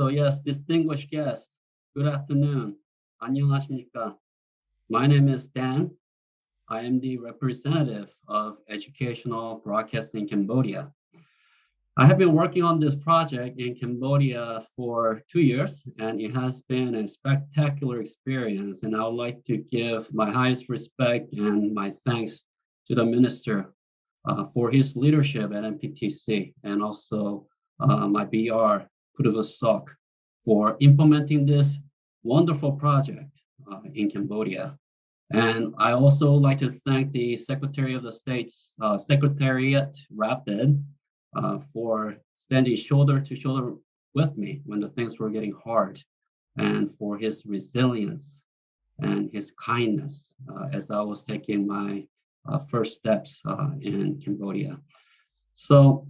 So yes, distinguished guest, good afternoon. 안녕하십니까? My name is Dan. I am the representative of Educational Broadcasting Cambodia. I have been working on this project in Cambodia for 2 years, and it has been a spectacular experience. And I would like to give my highest respect and my thanks to the minister for his leadership at MPTC, and also my BR, Sok, for implementing this wonderful project in Cambodia. And I also like to thank the Secretary of the State's Secretariat Rapid for standing shoulder to shoulder with me when the things were getting hard, and for his resilience and his kindness as I was taking my first steps in Cambodia. So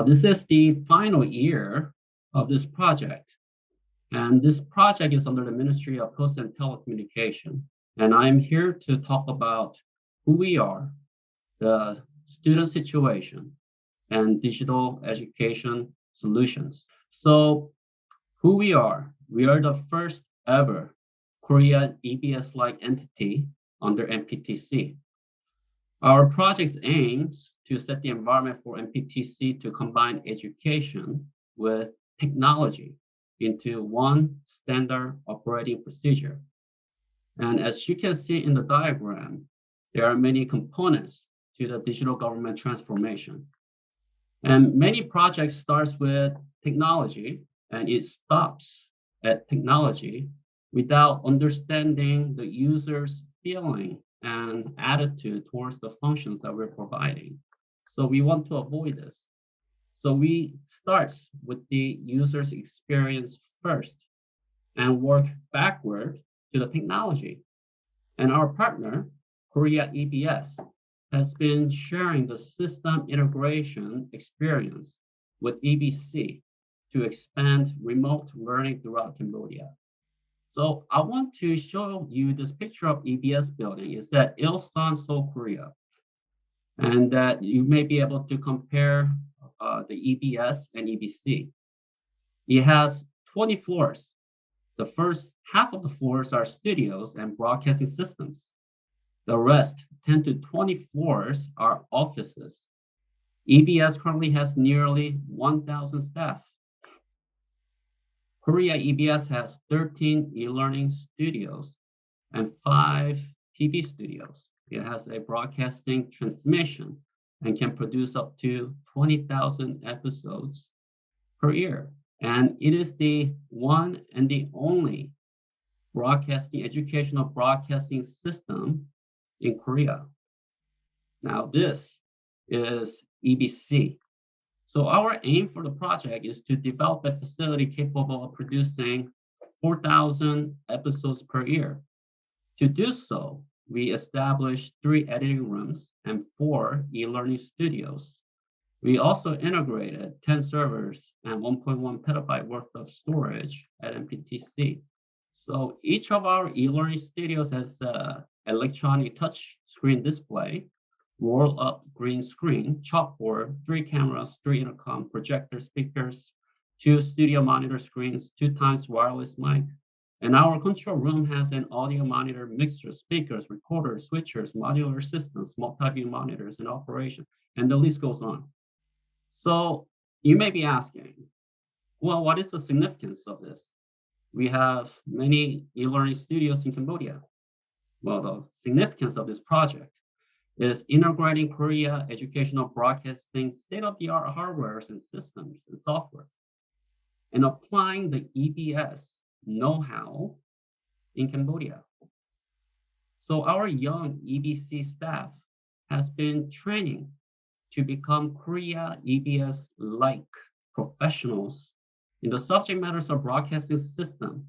this is the final year of this project. And this project is under the Ministry of Post and Telecommunication. And I'm here to talk about who we are, the student situation, and digital education solutions. So who we are the first ever Korea EBS-like entity under MPTC. Our project aims to set the environment for MPTC to combine education with technology into one standard operating procedure. And as you can see in the diagram, there are many components to the digital government transformation. And many projects starts with technology and it stops at technology without understanding the user's feeling and attitude towards the functions that we're providing. So we want to avoid this. So we start with the user's experience first and work backward to the technology. And our partner, Korea EBS, has been sharing the system integration experience with EBC to expand remote learning throughout Cambodia. So I want to show you this picture of EBS building. It's at Ilsan, Seoul, Korea. And that you may be able to compare the EBS and EBC. It has 20 floors. The first half of the floors are studios and broadcasting systems. The rest, 10 to 20 floors, are offices. EBS currently has nearly 1,000 staff. Korea EBS has 13 e-learning studios and 5 TV studios. It has a broadcasting transmission and can produce up to 20,000 episodes per year. And it is the one and the only educational broadcasting system in Korea. Now this is EBC. So our aim for the project is to develop a facility capable of producing 4,000 episodes per year. To do so, we established 3 editing rooms and 4 e-learning studios. We also integrated 10 servers and 1.1 petabyte worth of storage at MPTC. So each of our e-learning studios has an electronic touch screen display, roll-up green screen, chalkboard, 3 cameras, 3 intercom, projector speakers, 2 studio monitor screens, 2 times wireless mic. And our control room has an audio monitor, mixer, speakers, recorders, switchers, modular systems, multi-view monitors, and operation, and the list goes on. So you may be asking, well, what is the significance of this? We have many e-learning studios in Cambodia. Well, the significance of this project is integrating Korea educational broadcasting state-of-the-art hardwares and systems and softwares, and applying the EBS know-how in Cambodia. So our young EBC staff has been training to become Korea EBS-like professionals in the subject matters of broadcasting system,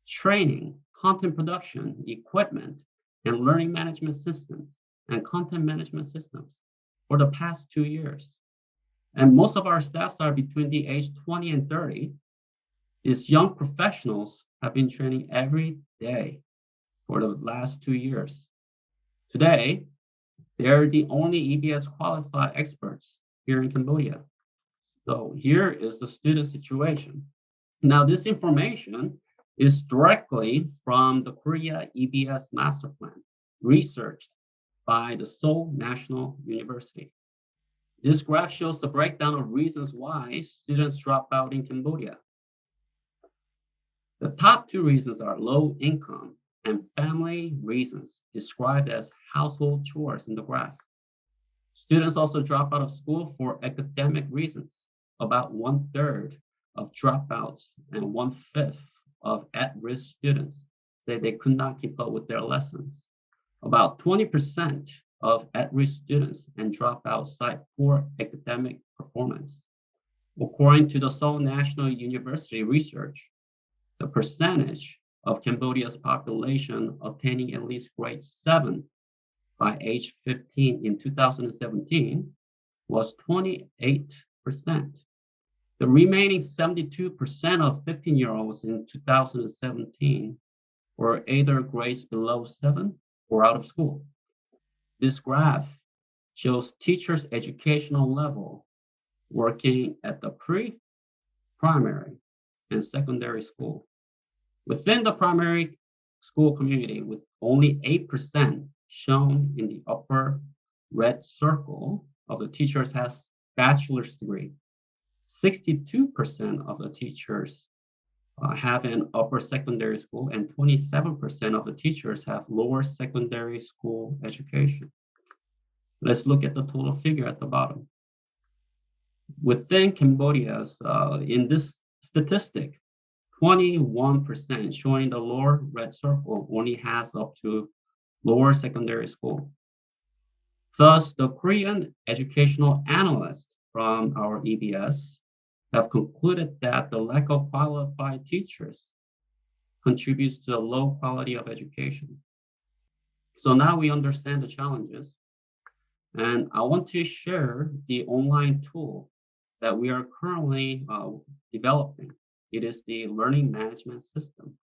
training, content production, equipment, and learning management systems and content management systems for the past 2 years. And most of our staffs are between the age 20 and 30. These young professionals have been training every day for the last 2 years. Today, they're the only EBS qualified experts here in Cambodia. So here is the student situation. Now, this information is directly from the Korea EBS Master Plan, researched by the Seoul National University. This graph shows the breakdown of reasons why students drop out in Cambodia. The top two reasons are low income and family reasons, described as household chores in the graph. Students also drop out of school for academic reasons. About 1/3 of dropouts and 1/5 of at-risk students say they could not keep up with their lessons. About 20% of at-risk students and dropouts cite poor academic performance. According to the Seoul National University research, the percentage of Cambodia's population obtaining at least grade 7 by age 15 in 2017 was 28%. The remaining 72% of 15-year-olds in 2017 were either grades below 7 or out of school. This graph shows teachers' educational level working at the pre-primary and secondary school. Within the primary school community, with only 8% shown in the upper red circle of the teachers has bachelor's degree. 62% of the teachers have an upper secondary school, and 27% of the teachers have lower secondary school education. Let's look at the total figure at the bottom. Within Cambodia's, in this statistic, 21% showing the lower red circle only has up to lower secondary school. Thus, the Korean educational analysts from our EBS have concluded that the lack of qualified teachers contributes to the low quality of education. So now we understand the challenges, and I want to share the online tool that we are currently developing. It is the learning management system.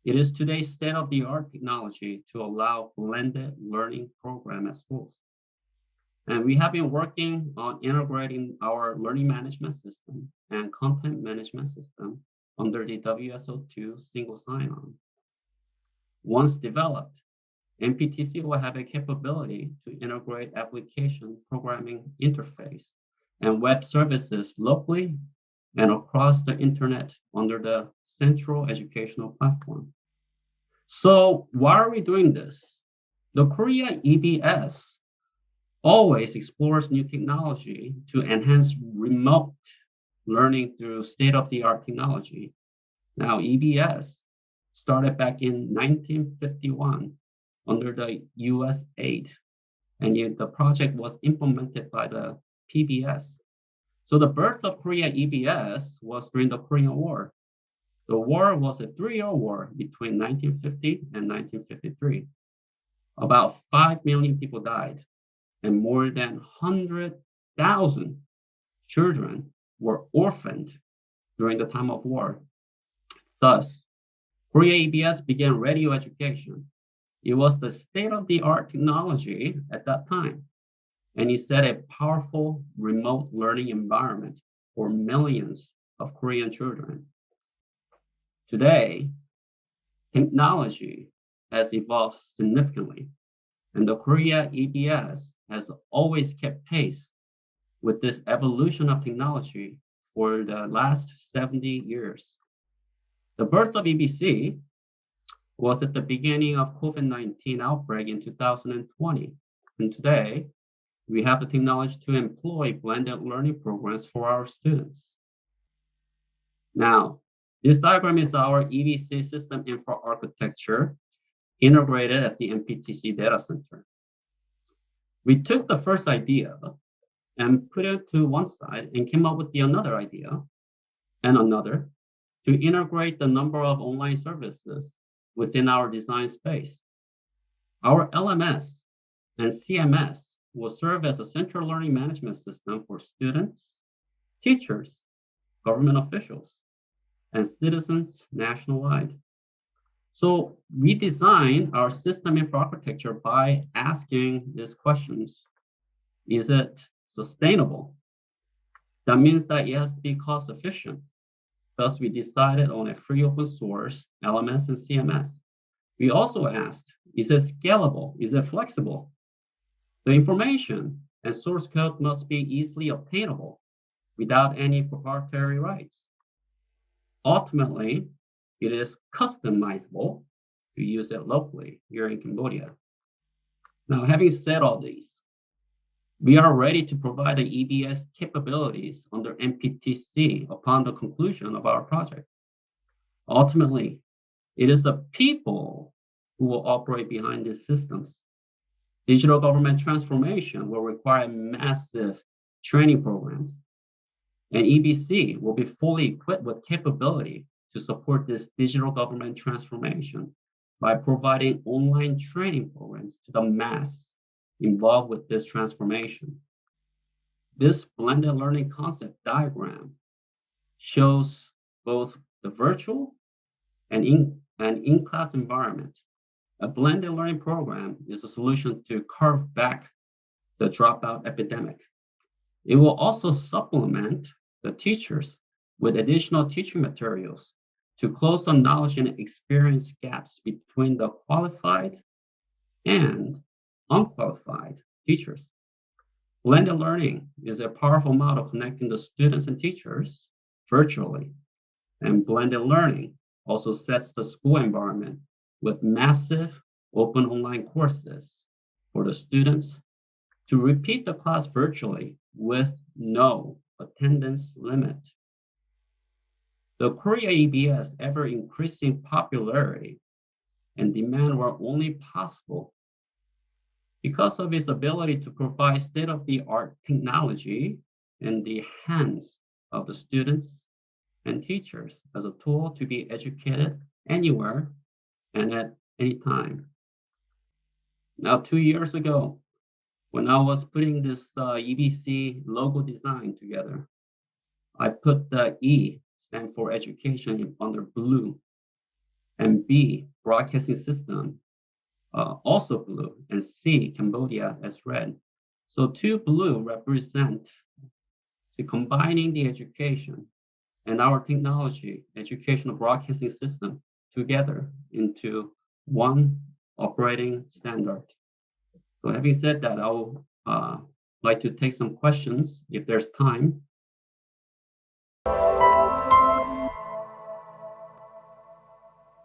It is today's state-of-the-art technology to allow blended learning program at schools. And we have been working on integrating our learning management system and content management system under the WSO2 single sign-on. Once developed, MPTC will have a capability to integrate application programming interface and web services locally and across the internet under the central educational platform. So why are we doing this? The Korea EBS always explores new technology to enhance remote learning through state-of-the-art technology. Now, EBS started back in 1951 under the US aid, and the project was implemented by the PBS. So the birth of Korea EBS was during the Korean War. The war was a 3-year war between 1950 and 1953. About 5 million people died, and more than 100,000 children were orphaned during the time of war. Thus, Korea EBS began radio education. It was the state-of-the-art technology at that time, and it set a powerful remote learning environment for millions of Korean children. Today, technology has evolved significantly, and the Korea EBS has always kept pace with this evolution of technology for the last 70 years. The birth of EBC was at the beginning of COVID-19 outbreak in 2020, and today we have the technology to employ blended learning programs for our students. Now, this diagram is our EBC system infra architecture integrated at the MPTC data center. We took the first idea and put it to one side and came up with another idea and another to integrate the number of online services within our design space. Our LMS and CMS will serve as a central learning management system for students, teachers, government officials, and citizens nationwide. So we design our system infrastructure by asking these questions. Is it sustainable? That means that it has to be cost efficient. Thus, we decided on a free open source LMS and CMS. We also asked, is it scalable? Is it flexible? The information and source code must be easily obtainable without any proprietary rights. Ultimately, it is customizable to use it locally here in Cambodia. Now, having said all these, we are ready to provide the EBS capabilities under MPTC upon the conclusion of our project. Ultimately, it is the people who will operate behind these systems. Digital government transformation will require massive training programs, and EBC will be fully equipped with capability to support this digital government transformation by providing online training programs to the mass involved with this transformation. This blended learning concept diagram shows both the virtual and in-class environment. A blended learning program is a solution to carve back the dropout epidemic. It will also supplement the teachers with additional teaching materials to close the knowledge and experience gaps between the qualified and unqualified teachers. Blended learning is a powerful model connecting the students and teachers virtually. And blended learning also sets the school environment with massive open online courses for the students to repeat the class virtually with no attendance limit. The Korea EBS ever increasing popularity and demand were only possible because of its ability to provide state-of-the-art technology in the hands of the students and teachers as a tool to be educated anywhere and at any time. Now, 2 years ago, when I was putting this EBC logo design together, I put the E stand for education under blue, and B, broadcasting system, also blue, and C, Cambodia, as red. So 2 blue represent the combining the education and our technology, educational broadcasting system together into one operating standard. So having said that, I would like to take some questions if there's time.